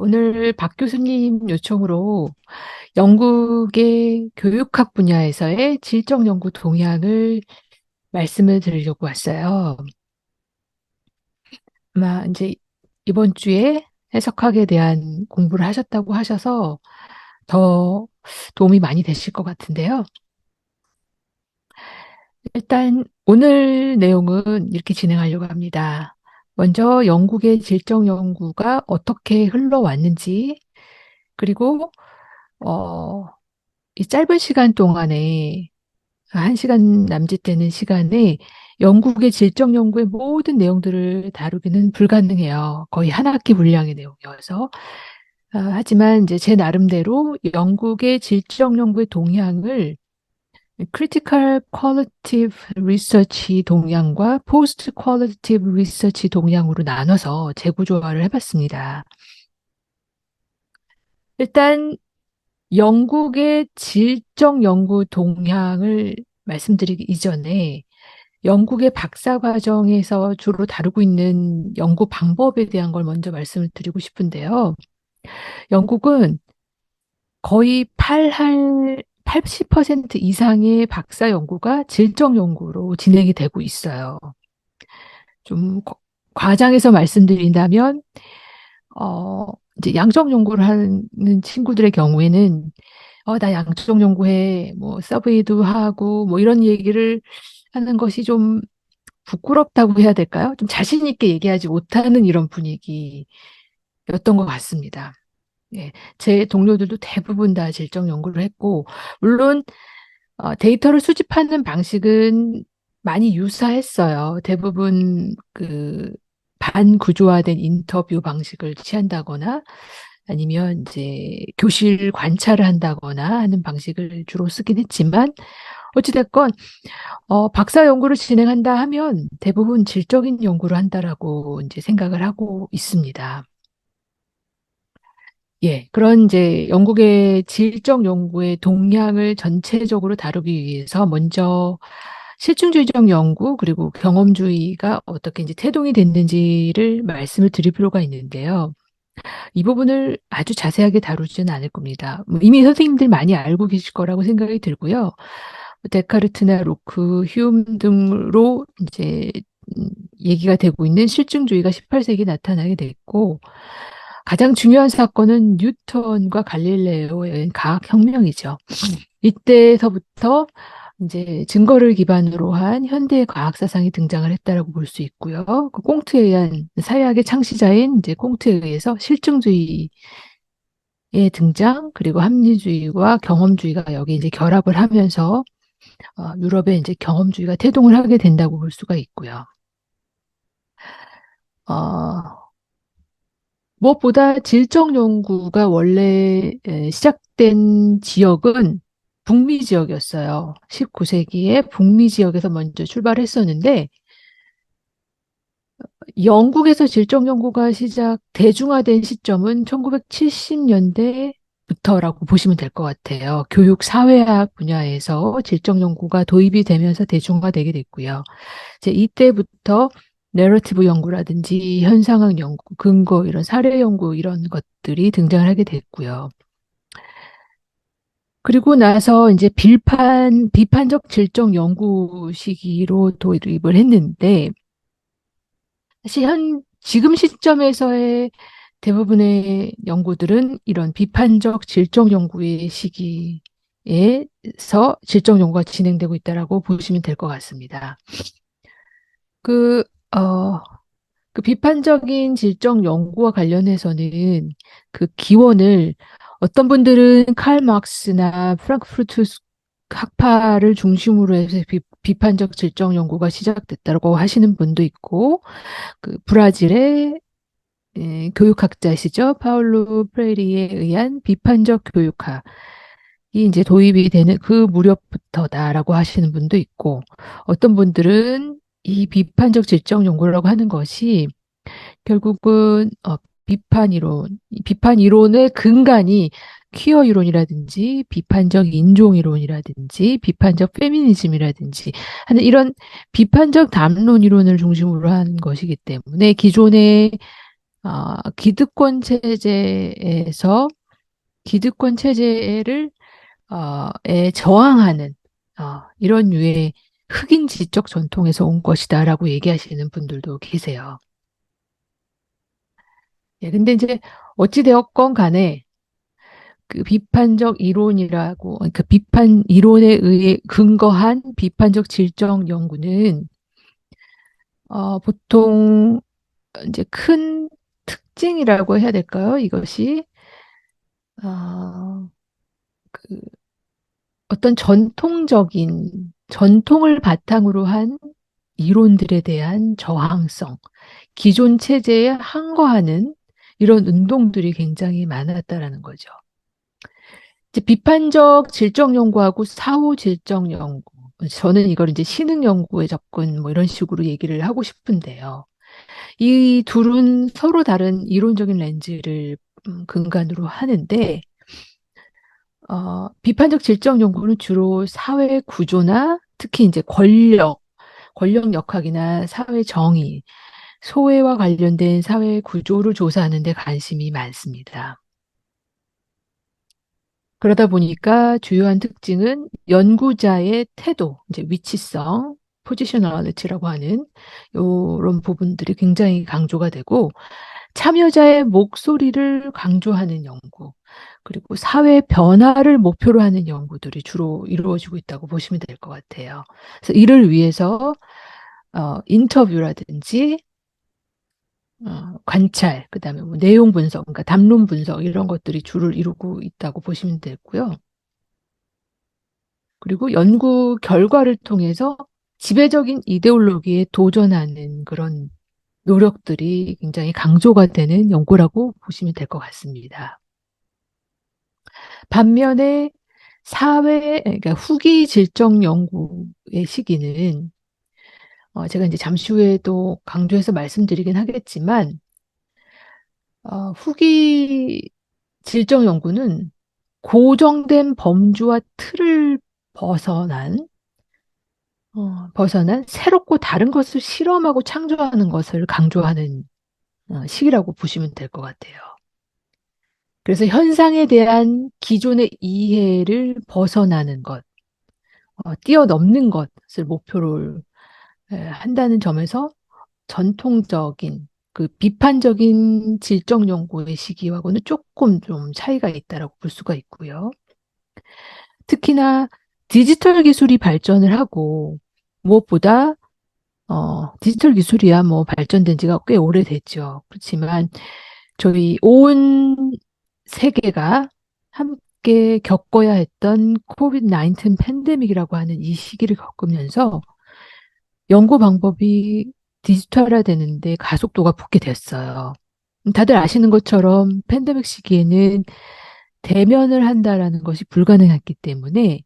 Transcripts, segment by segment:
오늘 박 교수님 요청으로 영국의 교육학 분야에서의 질적 연구 동향을 말씀을 드리려고 왔어요. 아마 이제 이번 주에 해석학에 대한 공부를 하셨다고 하셔서 더 도움이 많이 되실 것 같은데요. 일단 오늘 내용은 이렇게 진행하려고 합니다. 먼저 영국의 질적 연구가 어떻게 흘러왔는지, 그리고 어, 이 짧은 시간 동안에 1시간 남짓 되는 시간에 영국의 질적 연구의 모든 내용들을 다루기는 불가능해요. 거의 한 학기 분량의 내용이어서. 하지만 이제 제 나름대로 영국의 질적 연구의 동향을 Critical Qualitative Research 동향과 Post Qualitative Research 동향으로 나눠서 재구조화를 해봤습니다. 일단 영국의 질적 연구 동향을 말씀드리기 이전에 영국의 박사 과정에서 주로 다루고 있는 연구 방법에 대한 걸 먼저 말씀을 드리고 싶은데요. 영국은 거의 80% 이상의 박사 연구가 질적 연구로 진행이 되고 있어요. 좀 과장해서 말씀드린다면, 어, 이제 양적 연구를 하는 친구들의 경우에는 나 양적 연구해, 뭐, 서베이도 하고, 뭐, 이런 얘기를 하는 것이 좀 부끄럽다고 해야 될까요? 좀 자신 있게 얘기하지 못하는 이런 분위기였던 것 같습니다. 예, 제 동료들도 대부분 다 질적 연구를 했고, 물론 데이터를 수집하는 방식은 많이 유사했어요. 대부분 그 반구조화된 인터뷰 방식을 취한다거나 아니면 이제 교실 관찰을 한다거나 하는 방식을 주로 쓰긴 했지만, 어찌됐건 박사 연구를 진행한다 하면 대부분 질적인 연구를 한다라고 이제 생각을 하고 있습니다. 예, 그런 이제 영국의 질적 연구의 동향을 전체적으로 다루기 위해서 먼저 실증주의적 연구 그리고 경험주의가 어떻게 이제 태동이 됐는지를 말씀을 드릴 필요가 있는데요. 이 부분을 아주 자세하게 다루지는 않을 겁니다. 이미 선생님들 많이 알고 계실 거라고 생각이 들고요. 데카르트나 로크, 휴움 등으로 이제 얘기가 되고 있는 실증주의가 18세기에 나타나게 됐고, 가장 중요한 사건은 뉴턴과 갈릴레오의 과학혁명이죠. 이때서부터 이제 증거를 기반으로 한 현대의 과학 사상이 등장을 했다라고 볼 수 있고요. 그 꽁트에 의한 사회학의 창시자인 이제 꽁트에 의해서 실증주의의 등장, 그리고 합리주의와 경험주의가 여기 이제 결합을 하면서 유럽에 이제 경험주의가 태동을 하게 된다고 볼 수가 있고요. 어, 무엇보다 질적 연구가 원래 시작된 지역은 북미 지역이었어요. 19세기에 북미 지역에서 먼저 출발했었는데, 영국에서 질적 연구가 대중화된 시점은 1970년대부터라고 보시면 될 것 같아요. 교육 사회학 분야에서 질적 연구가 도입이 되면서 대중화되게 됐고요. 이제 이때부터 내러티브 연구라든지 현상학 연구, 근거 이런 사례 연구 이런 것들이 등장을 하게 됐고요. 그리고 나서 이제 비판적 질적 연구 시기로 도입을 했는데, 사실 지금 시점에서의 대부분의 연구들은 이런 비판적 질적 연구의 시기에서 질적 연구가 진행되고 있다라고 보시면 될 것 같습니다. 그, 어, 그 비판적인 질적 연구와 관련해서는 그 기원을 어떤 분들은 칼 마크스나 프랑크푸르트 학파를 중심으로 해서 비판적 질적 연구가 시작됐다고 하시는 분도 있고, 그 브라질의 교육학자시죠. 파울로 프레이리에 의한 비판적 교육학이 이제 도입이 되는 그 무렵부터다라고 하시는 분도 있고, 어떤 분들은 이 비판적 질적 연구라고 하는 것이 결국은 이 비판 이론의 근간이 퀴어 이론이라든지 비판적 인종 이론이라든지 비판적 페미니즘이라든지 하는 이런 비판적 담론 이론을 중심으로 한 것이기 때문에 기존의 기득권 체제에서 기득권 체제를 에 저항하는 이런 류의 흑인 지적 전통에서 온 것이다라고 얘기하시는 분들도 계세요. 예, 근데 이제 어찌되었건 간에 그 비판적 이론이라고, 그러니까 비판 이론에 의해 근거한 비판적 질적 연구는 보통 이제 큰 특징이라고 해야 될까요? 이것이 어, 그 어떤 전통을 바탕으로 한 이론들에 대한 저항성, 기존 체제에 항거하는 이런 운동들이 굉장히 많았다라는 거죠. 이제 비판적 질적 연구하고 사후 질적 연구. 저는 이걸 이제 신흥 연구의 접근 뭐 이런 식으로 얘기를 하고 싶은데요. 이 둘은 서로 다른 이론적인 렌즈를 근간으로 하는데, 비판적 질적 연구는 주로 사회 구조나 특히 이제 권력 역학이나 사회 정의, 소외와 관련된 사회 구조를 조사하는 데 관심이 많습니다. 그러다 보니까 주요한 특징은 연구자의 태도, 이제 위치성, 포지셔널리티라고 하는 이런 부분들이 굉장히 강조가 되고 참여자의 목소리를 강조하는 연구, 그리고 사회 변화를 목표로 하는 연구들이 주로 이루어지고 있다고 보시면 될 것 같아요. 그래서 이를 위해서 인터뷰라든지 관찰, 그다음에 뭐 내용 분석, 그러니까 담론 분석 이런 것들이 주를 이루고 있다고 보시면 되고요. 그리고 연구 결과를 통해서 지배적인 이데올로기에 도전하는 그런 노력들이 굉장히 강조가 되는 연구라고 보시면 될 것 같습니다. 반면에 그러니까 후기 질적 연구의 시기는 제가 이제 잠시 후에도 강조해서 말씀드리긴 하겠지만 후기 질적 연구는 고정된 범주와 틀을 벗어난 새롭고 다른 것을 실험하고 창조하는 것을 강조하는 시기라고 보시면 될 것 같아요. 그래서 현상에 대한 기존의 이해를 벗어나는 것, 뛰어넘는 것을 목표로 한다는 점에서 전통적인 그 비판적인 질적 연구의 시기하고는 조금 좀 차이가 있다라고 볼 수가 있고요. 특히나 디지털 기술이 발전을 하고 무엇보다 디지털 기술이야 뭐 발전된 지가 꽤 오래됐죠. 그렇지만 저희 온 세계가 함께 겪어야 했던 코비드 19 팬데믹이라고 하는 이 시기를 겪으면서 연구 방법이 디지털화 되는데 가속도가 붙게 됐어요. 다들 아시는 것처럼 팬데믹 시기에는 대면을 한다라는 것이 불가능했기 때문에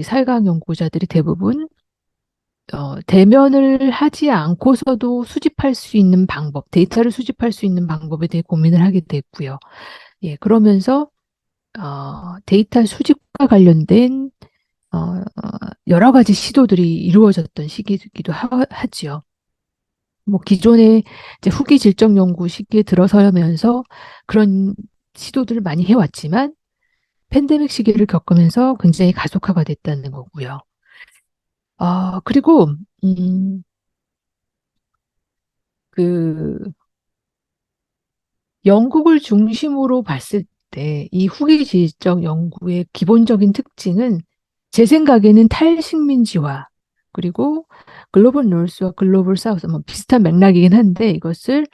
사회과학 연구자들이 대부분 대면을 하지 않고서도 수집할 수 있는 방법, 데이터를 수집할 수 있는 방법에 대해 고민을 하게 됐고요. 예, 그러면서 데이터 수집과 관련된 여러 가지 시도들이 이루어졌던 시기이기도 하지요. 뭐 기존의 이제 후기 질적 연구 시기에 들어서면서 그런 시도들을 많이 해왔지만 팬데믹 시기를 겪으면서 굉장히 가속화가 됐다는 거고요. 그리고 그 영국을 중심으로 봤을 때 이 후기지적 연구의 기본적인 특징은 제 생각에는 탈식민지화 그리고 글로벌 노스와 글로벌 사우스 뭐 비슷한 맥락이긴 한데 이것을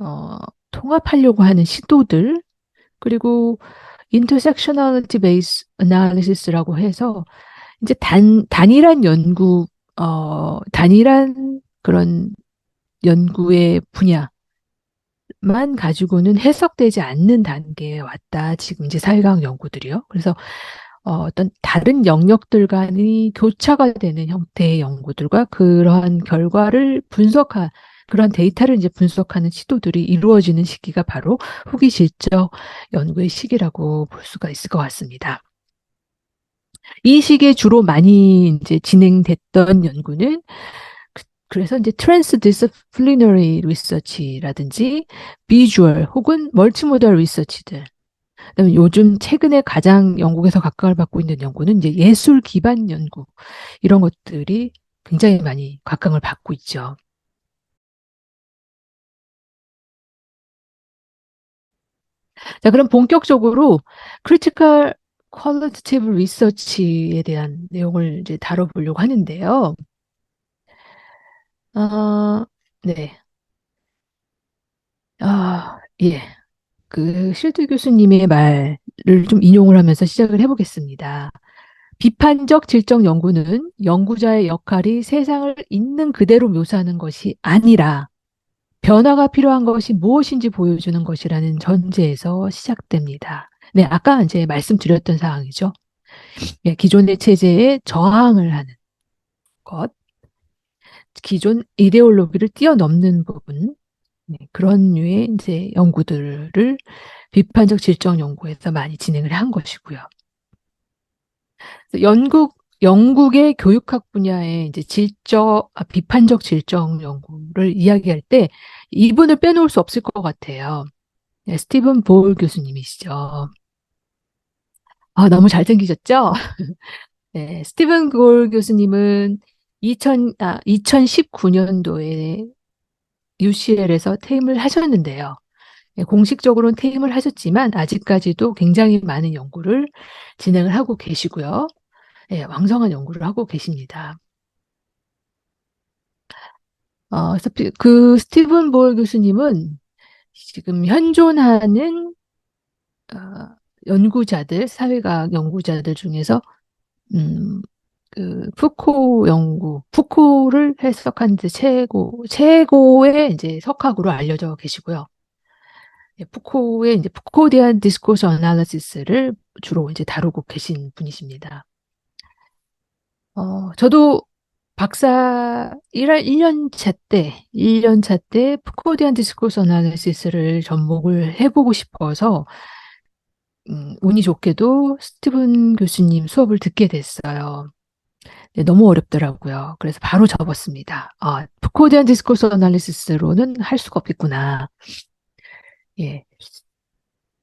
어, 통합하려고 하는 시도들 그리고 intersectionality based analysis라고 해서 이제 단일한 그런 연구의 분야 만 가지고는 해석되지 않는 단계에 왔다. 지금 이제 사회과학 연구들이요. 그래서 어떤 다른 영역들 간의 교차가 되는 형태의 연구들과 그러한 그러한 데이터를 이제 분석하는 시도들이 이루어지는 시기가 바로 후기 질적 연구의 시기라고 볼 수가 있을 것 같습니다. 이 시기에 주로 많이 이제 진행됐던 연구는 그래서 이제 트랜스디스플리너리 리서치라든지 비주얼 혹은 멀티모달 리서치들. 그다음에 요즘 최근에 가장 영국에서 각광을 받고 있는 연구는 이제 예술 기반 연구. 이런 것들이 굉장히 많이 각광을 받고 있죠. 자, 그럼 본격적으로 크리티컬 퀄리티티브 리서치에 대한 내용을 이제 다뤄보려고 하는데요. 네. 예. 그 실드 교수님의 말을 좀 인용을 하면서 시작을 해보겠습니다. 비판적 질적 연구는 연구자의 역할이 세상을 있는 그대로 묘사하는 것이 아니라 변화가 필요한 것이 무엇인지 보여주는 것이라는 전제에서 시작됩니다. 네, 아까 이제 말씀드렸던 사항이죠. 예, 기존의 체제에 저항을 하는 것, 기존 이데올로기를 뛰어넘는 부분, 네, 그런 류의 이제 연구들을 비판적 질적 연구에서 많이 진행을 한 것이고요. 영국의 교육학 분야의 이제 비판적 질적 연구를 이야기할 때 이분을 빼놓을 수 없을 것 같아요. 네, 스티븐 볼 교수님이시죠. 너무 잘생기셨죠? 네, 스티븐 볼 교수님은 2019년도에 UCL에서 퇴임을 하셨는데요. 네, 공식적으로는 퇴임을 하셨지만 아직까지도 굉장히 많은 연구를 진행을 하고 계시고요. 네, 왕성한 연구를 하고 계십니다. 그래서 그 스티븐 볼 교수님은 지금 현존하는 연구자들, 사회과학 연구자들 중에서 음, 그 푸코를 해석한 이제 최고의 이제 석학으로 알려져 계시고요. 예, 푸코의 이제 푸코에 대한 디스코스 어널리시스를 주로 이제 다루고 계신 분이십니다. 저도 박사 1년 차 때 푸코에 대한 디스코스 어널리시스를 접목을 해보고 싶어서 운이 좋게도 스티븐 교수님 수업을 듣게 됐어요. 네, 너무 어렵더라고요. 그래서 바로 접었습니다. 푸코에 대한 디스코스 어널리시스로는 할 수가 없겠구나. 예.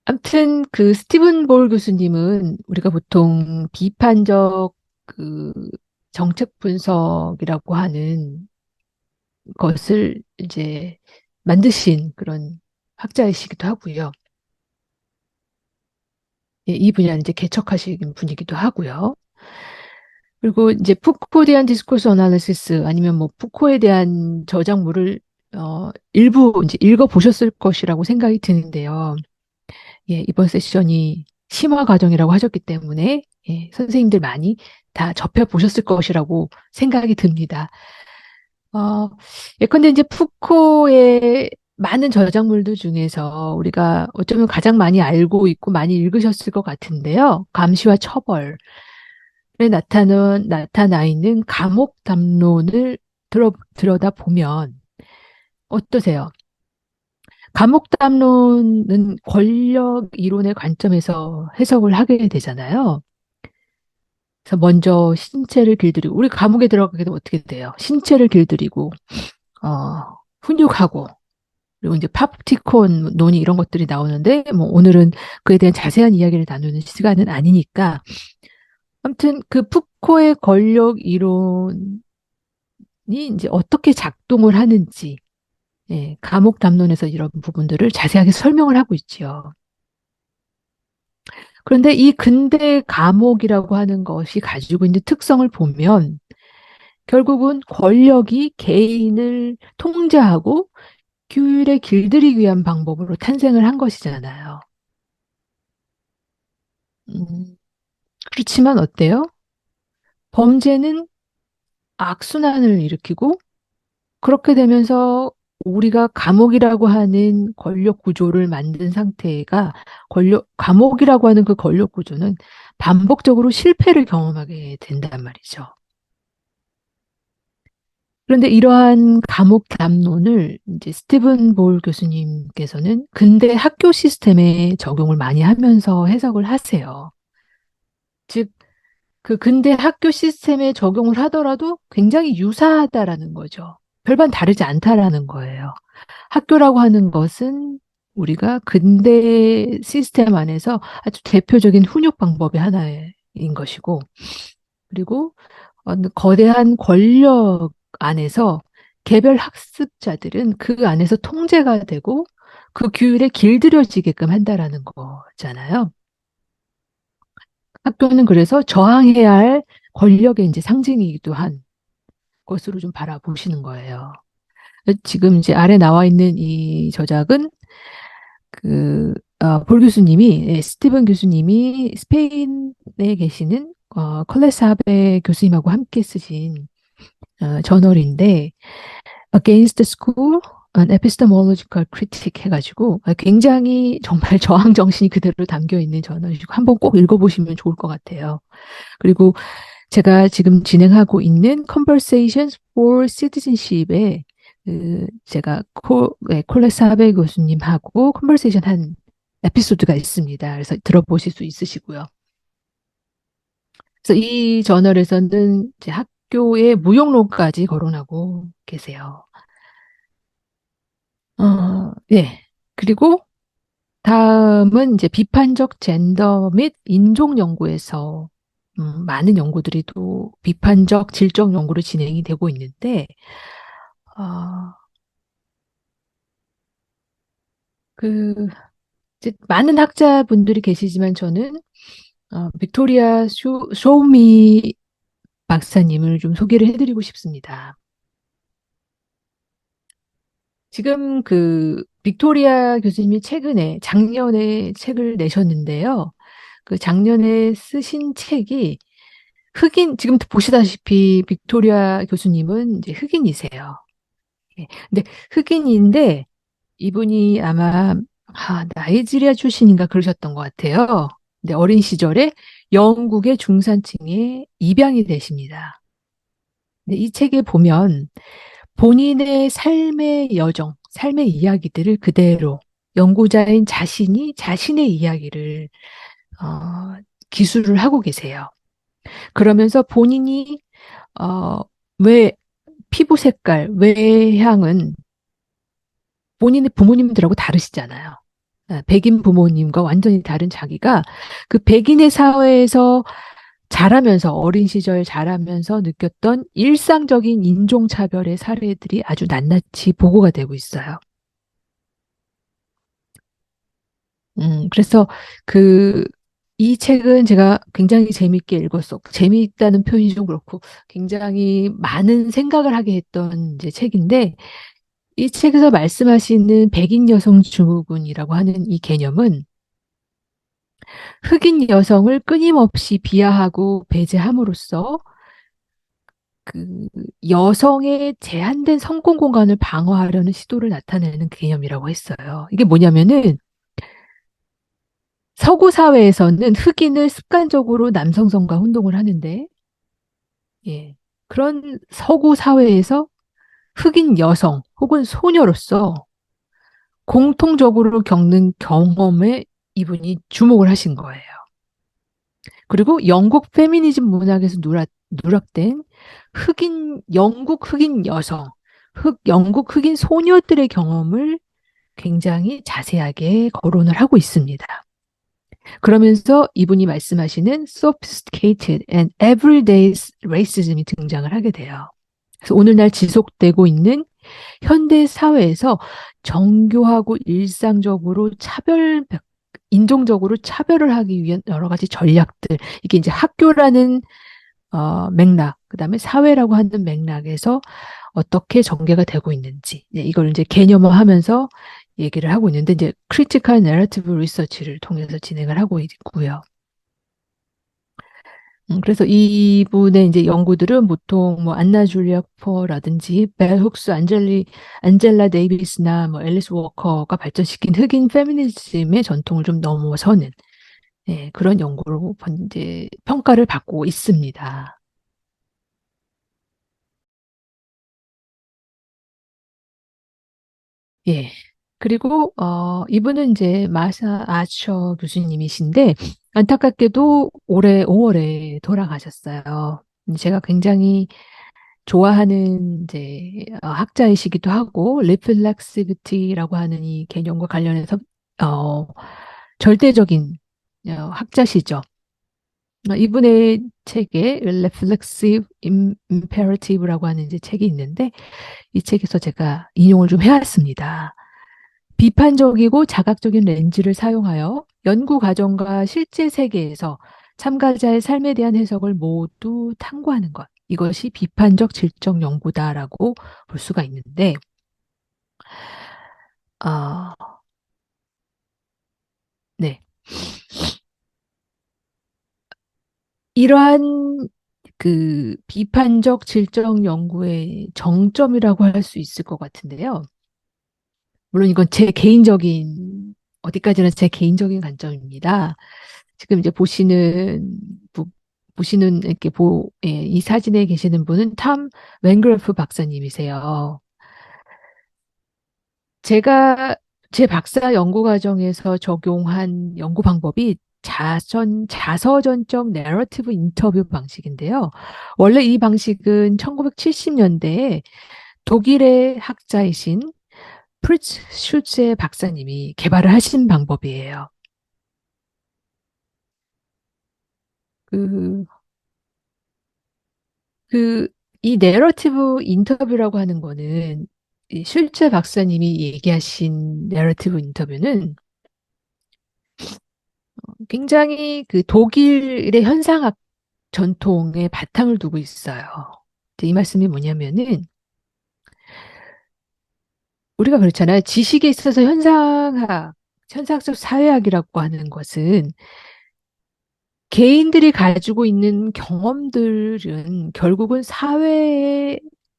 아무튼 그 스티븐 볼 교수님은 우리가 보통 비판적 그 정책 분석이라고 하는 것을 이제 만드신 그런 학자이시기도 하고요. 예, 이 분야는 이제 개척하신 분이기도 하고요. 그리고 이제 푸코에 대한 디스코스 어널리시스 아니면 뭐 푸코에 대한 저작물을 일부 이제 읽어보셨을 것이라고 생각이 드는데요. 예, 이번 세션이 심화 과정이라고 하셨기 때문에 예, 선생님들 많이 다 접해보셨을 것이라고 생각이 듭니다. 예컨대 이제 푸코의 많은 저작물들 중에서 우리가 어쩌면 가장 많이 알고 있고 많이 읽으셨을 것 같은데요. 감시와 처벌에 나타나 있는 감옥 담론을 들여다 보면 어떠세요? 감옥 담론은 권력 이론의 관점에서 해석을 하게 되잖아요. 그래서 먼저 신체를 길들이고, 우리 감옥에 들어가게 되면 어떻게 돼요? 신체를 길들이고, 훈육하고, 그리고 이제 팝티콘 논의 이런 것들이 나오는데, 뭐 오늘은 그에 대한 자세한 이야기를 나누는 시간은 아니니까, 아무튼 그 푸코의 권력 이론이 이제 어떻게 작동을 하는지, 예, 감옥 담론에서 이런 부분들을 자세하게 설명을 하고 있지요. 그런데 이 근대 감옥이라고 하는 것이 가지고 있는 특성을 보면 결국은 권력이 개인을 통제하고 규율에 길들이기 위한 방법으로 탄생을 한 것이잖아요. 음, 그렇지만 어때요? 범죄는 악순환을 일으키고 그렇게 되면서 우리가 감옥이라고 하는 권력 구조를 만든 상태가 감옥이라고 하는 그 권력 구조는 반복적으로 실패를 경험하게 된단 말이죠. 그런데 이러한 감옥 담론을 이제 스티븐 볼 교수님께서는 근대 학교 시스템에 적용을 많이 하면서 해석을 하세요. 즉, 그 근대 학교 시스템에 적용을 하더라도 굉장히 유사하다라는 거죠. 별반 다르지 않다라는 거예요. 학교라고 하는 것은 우리가 근대 시스템 안에서 아주 대표적인 훈육 방법의 하나인 것이고, 그리고 거대한 권력 안에서 개별 학습자들은 그 안에서 통제가 되고 그 규율에 길들여지게끔 한다라는 거잖아요. 학교는 그래서 저항해야 할 권력의 이제 상징이기도 한 것으로 좀 바라보시는 거예요. 지금 이제 아래 나와 있는 이 저작은 볼 교수님이, 스티븐 교수님이 스페인에 계시는 컬레사베 교수님하고 함께 쓰신 저널인데, Against the School, an Epistemological Critique 해가지고 굉장히 정말 저항 정신이 그대로 담겨 있는 저널이고 한번 꼭 읽어보시면 좋을 것 같아요. 그리고 제가 지금 진행하고 있는 Conversations for Citizenship에 제가 콜레사베 교수님하고 컨버세이션 한 에피소드가 있습니다. 그래서 들어보실 수 있으시고요. 그래서 이 저널에서는 이제 학교의 무용론까지 거론하고 계세요. 예. 그리고 다음은 이제 비판적 젠더 및 인종 연구에서 많은 연구들이 또 비판적 질적 연구로 진행이 되고 있는데, 어, 그, 이제 많은 학자분들이 계시지만 저는 빅토리아 쇼미 박사님을 좀 소개를 해드리고 싶습니다. 지금 빅토리아 교수님이 작년에 책을 내셨는데요. 그 작년에 쓰신 책이 지금 보시다시피 빅토리아 교수님은 이제 흑인이세요. 예. 근데 흑인인데 이분이 아마 나이지리아 출신인가 그러셨던 것 같아요. 근데 어린 시절에 영국의 중산층에 입양이 되십니다. 근데 이 책에 보면 본인의 삶의 여정, 삶의 이야기들을 그대로 연구자인 자신이 자신의 이야기를 어, 기술을 하고 계세요. 그러면서 본인이 어, 왜 피부 색깔, 외향은 본인의 부모님들하고 다르시잖아요. 백인 부모님과 완전히 다른 자기가 그 백인의 사회에서 자라면서 어린 시절 자라면서 느꼈던 일상적인 인종차별의 사례들이 아주 낱낱이 보고가 되고 있어요. 그래서 그, 이 책은 제가 굉장히 재미있게 읽었어. 재미있다는 표현이 좀 그렇고 굉장히 많은 생각을 하게 했던 이제 책인데 이 책에서 말씀하시는 백인 여성 증후군이라고 하는 이 개념은 흑인 여성을 끊임없이 비하하고 배제함으로써 그 여성의 제한된 성공 공간을 방어하려는 시도를 나타내는 개념이라고 했어요. 이게 뭐냐면은 서구 사회에서는 흑인을 습관적으로 남성성과 혼동을 하는데, 예, 그런 서구 사회에서 흑인 여성 혹은 소녀로서 공통적으로 겪는 경험에 이분이 주목을 하신 거예요. 그리고 영국 페미니즘 문학에서 누락된 영국 흑인 여성, 영국 흑인 소녀들의 경험을 굉장히 자세하게 거론을 하고 있습니다. 그러면서 이분이 말씀하시는 sophisticated and everyday racism이 등장을 하게 돼요. 그래서 오늘날 지속되고 있는 현대 사회에서 정교하고 일상적으로 인종적으로 차별을 하기 위한 여러 가지 전략들, 이게 이제 학교라는 맥락, 그다음에 사회라고 하는 맥락에서 어떻게 전개가 되고 있는지, 이걸 이제 개념화하면서 얘기를 하고 있는데, 이제 크리티컬 내러티브 리서치를 통해서 진행을 하고 있고요. 그래서 이분의 이제 연구들은 보통 뭐 안나 줄리아 포라든지 벨 훅스, 안젤라 데이비스나 뭐 앨리스 워커가 발전시킨 흑인 페미니즘의 전통을 좀 넘어서는 그런 연구로 이제 평가를 받고 있습니다. 예. 그리고 이분은 이제 마사 아처 교수님이신데 안타깝게도 올해 5월에 돌아가셨어요. 제가 굉장히 좋아하는 이제 학자이시기도 하고 reflexivity라고 하는 이 개념과 관련해서 어, 절대적인 학자시죠. 이분의 책에 Reflexive Imperative라고 하는 이제 책이 있는데 이 책에서 제가 인용을 좀 해왔습니다. 비판적이고 자각적인 렌즈를 사용하여 연구 과정과 실제 세계에서 참가자의 삶에 대한 해석을 모두 탐구하는 것. 이것이 비판적 질적 연구다라고 볼 수가 있는데, 아, 네. 이러한 그 비판적 질적 연구의 정점이라고 할 수 있을 것 같은데요. 물론 이건 제 개인적인, 어디까지나 제 개인적인 관점입니다. 지금 이제 보시는, 이렇게 예, 이 사진에 계시는 분은 탐 웬그래프 박사님이세요. 제가 제 박사 연구 과정에서 적용한 연구 방법이 자서전적 내러티브 인터뷰 방식인데요. 원래 이 방식은 1970년대에 독일의 학자이신 프리츠 슈츠 박사님이 개발을 하신 방법이에요. 그, 이 내러티브 인터뷰라고 하는 거는 이 슐츠 박사님이 얘기하신 내러티브 인터뷰는 굉장히 그 독일의 현상학 전통에 바탕을 두고 있어요. 이 말씀이 뭐냐면은 우리가 그렇잖아요. 지식에 있어서 현상학적 사회학이라고 하는 것은 개인들이 가지고 있는 경험들은 결국은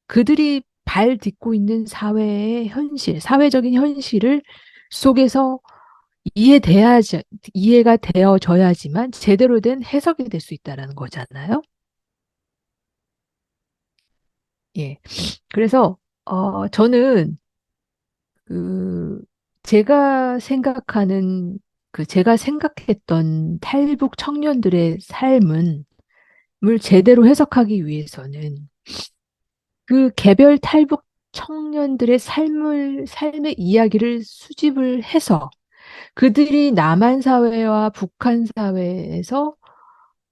그들이 발 딛고 있는 사회의 현실, 사회적인 현실을 속에서 이해돼야지, 이해가 되어져야지만 제대로 된 해석이 될 수 있다라는 거잖아요. 예. 그래서, 저는 그, 제가 생각하는, 제가 생각했던 탈북 청년들의 삶은 을 제대로 해석하기 위해서는 그 개별 탈북 청년들의 삶의 이야기를 수집을 해서 그들이 남한 사회와 북한 사회에서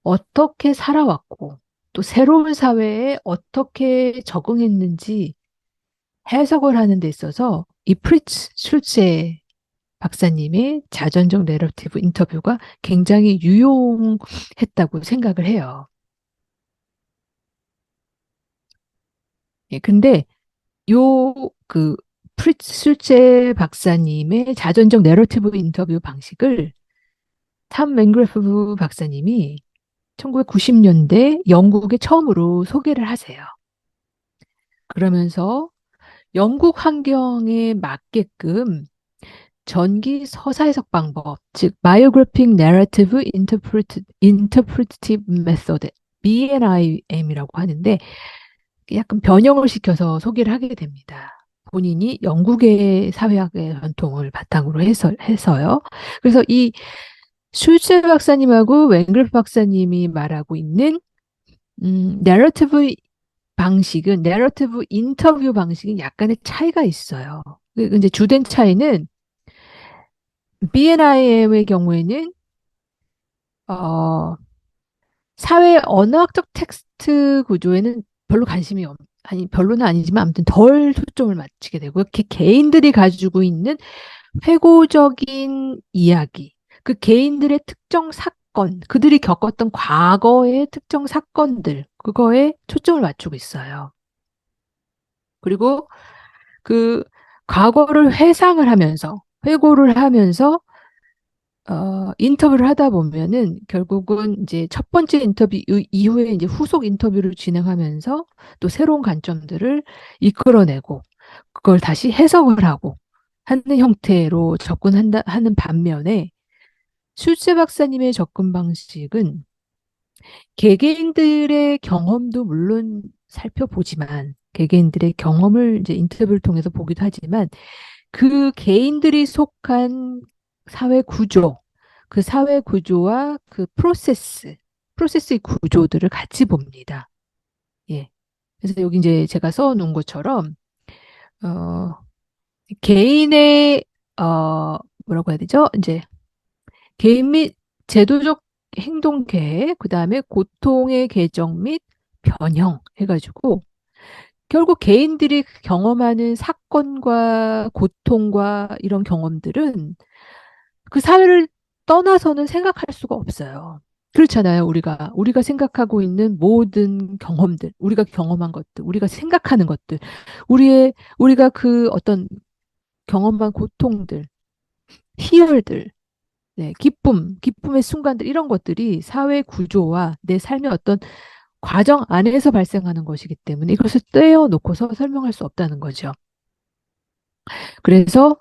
어떻게 살아왔고 또 새로운 사회에 어떻게 적응했는지 해석을 하는 데 있어서 이 프리츠 슐제 박사님의 자전적 내러티브 인터뷰가 굉장히 유용했다고 생각을 해요. 예, 근데 요, 그, 프리츠 슐제 박사님의 자전적 내러티브 인터뷰 방식을 탐 맨그래프 박사님이 1990년대 영국에 처음으로 소개를 하세요. 그러면서 영국 환경에 맞게끔 전기 서사 해석 방법, 즉 Biographic Narrative Interpretative Method, BNIM이라고 하는데 약간 변형을 시켜서 소개를 하게 됩니다. 본인이 영국의 사회학의 전통을 바탕으로 해서요. 그래서 이 슐츠 박사님하고 웬글프 박사님이 말하고 있는 내러티브 방식은 내러티브 인터뷰 방식은 약간의 차이가 있어요. 이제 주된 차이는 BNIM의 경우에는 어, 사회 언어학적 텍스트 구조에는 별로 아니 별로는 아니지만 아무튼 덜 초점을 맞추게 되고 이렇게 개인들이 가지고 있는 회고적인 이야기, 그 개인들의 특정 사건, 그들이 겪었던 과거의 특정 사건들, 그거에 초점을 맞추고 있어요. 그리고 그 과거를 회상을 하면서, 회고를 하면서, 인터뷰를 하다 보면은 결국은 이제 첫 번째 인터뷰 이후에 이제 후속 인터뷰를 진행하면서 또 새로운 관점들을 이끌어내고 그걸 다시 해석을 하고 하는 형태로 하는 반면에 슐제 박사님의 접근 방식은 개개인들의 경험도 물론 살펴보지만 개개인들의 경험을 이제 인터뷰를 통해서 보기도 하지만 그 개인들이 속한 사회 구조, 그 사회 구조와 그 프로세스의 구조들을 같이 봅니다. 예. 그래서 여기 이제 제가 써놓은 것처럼, 어, 개인의, 뭐라고 해야 되죠? 이제 개인 및 제도적 행동 계획, 그 다음에 고통의 계정 및 변형 해가지고 결국 개인들이 경험하는 사건과 고통과 이런 경험들은 그 사회를 떠나서는 생각할 수가 없어요. 그렇잖아요. 우리가 생각하고 있는 모든 경험들, 우리가 경험한 것들, 우리가 생각하는 것들, 우리가 그 어떤 경험한 고통들, 희열들, 네, 기쁨의 순간들, 이런 것들이 사회 구조와 내 삶의 어떤 과정 안에서 발생하는 것이기 때문에 이것을 떼어놓고서 설명할 수 없다는 거죠. 그래서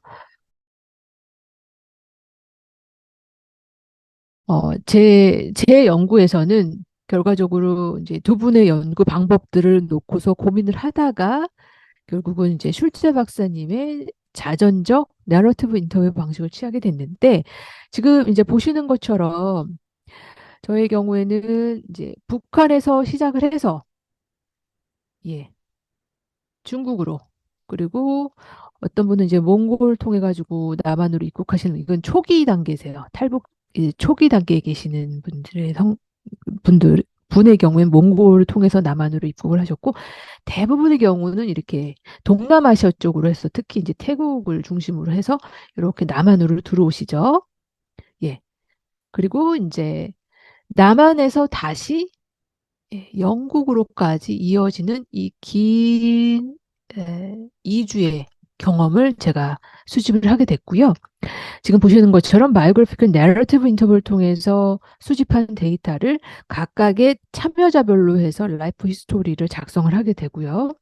제 연구에서는 결과적으로 이제 두 분의 연구 방법들을 놓고서 고민을 하다가 결국은 이제 슐제 박사님의 자전적 내러티브 인터뷰 방식을 취하게 됐는데 지금 이제 보시는 것처럼 저의 경우에는 이제 북한에서 시작을 해서 예, 중국으로 그리고 어떤 분은 이제 몽골을 통해 가지고 남한으로 입국하시는 이건 초기 단계세요. 탈북 이제 초기 단계에 계시는 분의 경우엔 몽골을 통해서 남한으로 입국을 하셨고 대부분의 경우는 이렇게 동남아시아 쪽으로 해서 특히 이제 태국을 중심으로 해서 이렇게 남한으로 들어오시죠. 예. 그리고 이제 남한에서 다시 영국으로까지 이어지는 이 긴 이주의 경험을 제가 수집을 하게 됐고요. 지금 보시는 것처럼 바이오그래피컬 내러티브 인터뷰를 통해서 수집한 데이터를 각각의 참여자별로 해서 라이프 히스토리를 작성을 하게 되고요.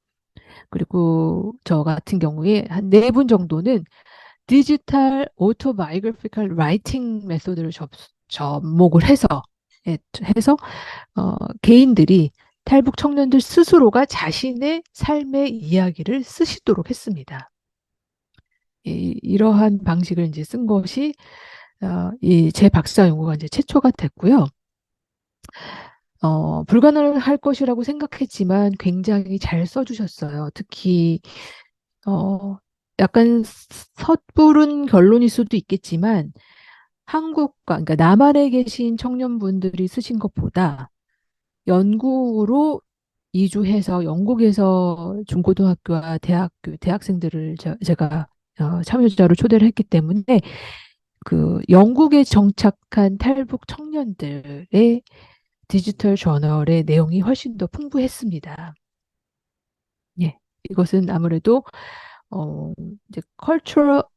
그리고 저 같은 경우에 한 네 분 정도는 디지털 오토바이오그래피컬 라이팅 메소드를 접목을 해서 개인들이 탈북 청년들 스스로가 자신의 삶의 이야기를 쓰시도록 했습니다. 이러한 방식을 이제 쓴 것이 제 박사 연구가 이제 최초가 됐고요. 불가능할 것이라고 생각했지만 굉장히 잘 써주셨어요. 특히 어, 약간 섣부른 결론일 수도 있겠지만 그러니까 남한에 계신 청년분들이 쓰신 것보다 영국으로 이주해서 영국에서 중고등학교와 대학생들을 제가 참여자로 초대를 했기 때문에 그 영국에 정착한 탈북 청년들의 디지털 저널의 내용이 훨씬 더 풍부했습니다. 예. 이것은 아무래도 어, 이제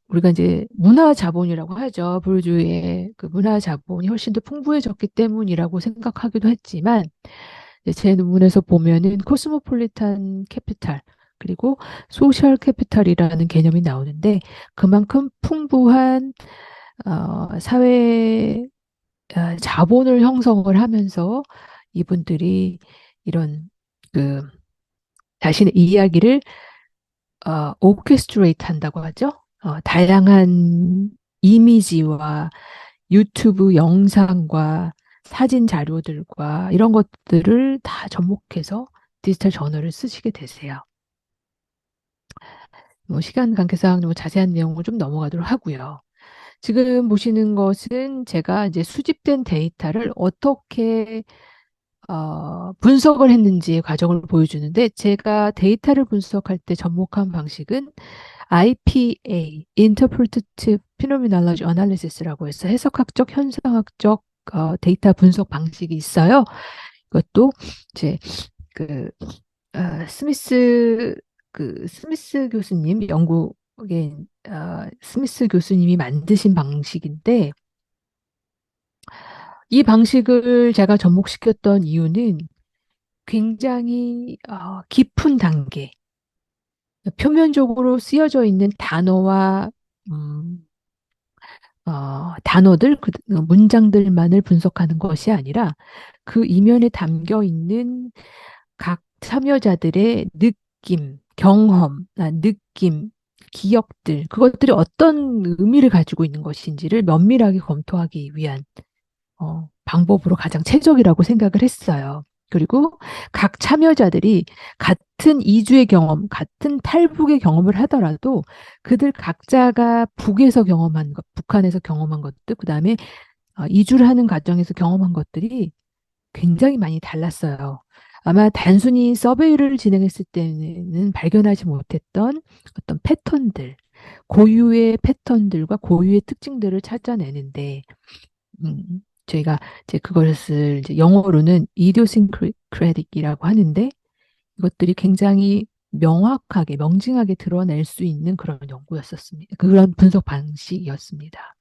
우리가 이제 문화 자본이라고 하죠. 부르주의의 그 문화 자본이 훨씬 더 풍부해졌기 때문이라고 생각하기도 했지만 이제 제 논문에서 보면은 코스모폴리탄 캐피탈 그리고 소셜 캐피탈이라는 개념이 나오는데 그만큼 풍부한 사회 자본을 형성을 하면서 이분들이 이런 그 자신의 이야기를 오케스트레이트 한다고 하죠. 다양한 이미지와 유튜브 영상과 사진 자료들과 이런 것들을 다 접목해서 디지털 저널을 쓰시게 되세요. 뭐 시간 관계상 뭐 자세한 내용을 좀 넘어가도록 하고요. 지금 보시는 것은 제가 이제 수집된 데이터를 어떻게 분석을 했는지의 과정을 보여주는데 제가 데이터를 분석할 때 접목한 방식은 IPA, Interpretative Phenomenology Analysis라고 해서 해석학적, 현상학적 데이터 분석 방식이 있어요. 이것도 이제 그 스미스 스미스 교수님 영국의 스미스 교수님이 만드신 방식인데 이 방식을 제가 접목시켰던 이유는 굉장히 깊은 단계, 표면적으로 쓰여져 있는 단어와 음, 문장들만을 분석하는 것이 아니라 그 이면에 담겨 있는 각 참여자들의 느낌, 기억들, 그것들이 어떤 의미를 가지고 있는 것인지를 면밀하게 검토하기 위한 방법으로 가장 최적이라고 생각을 했어요. 그리고 각 참여자들이 같은 이주의 경험, 같은 탈북의 경험을 하더라도 그들 각자가 북에서 경험한 것, 북한에서 경험한 것들, 그다음에 이주를 하는 과정에서 경험한 것들이 굉장히 많이 달랐어요. 아마 단순히 서베이를 진행했을 때는 발견하지 못했던 어떤 패턴들, 고유의 패턴들과 고유의 특징들을 찾아내는데, 저희가 이제 그것을 이제 영어로는 idiosyncratic이라고 하는데, 이것들이 굉장히 명확하게, 명징하게 드러낼 수 있는 그런 연구였었습니다. 그런 분석 방식이었습니다.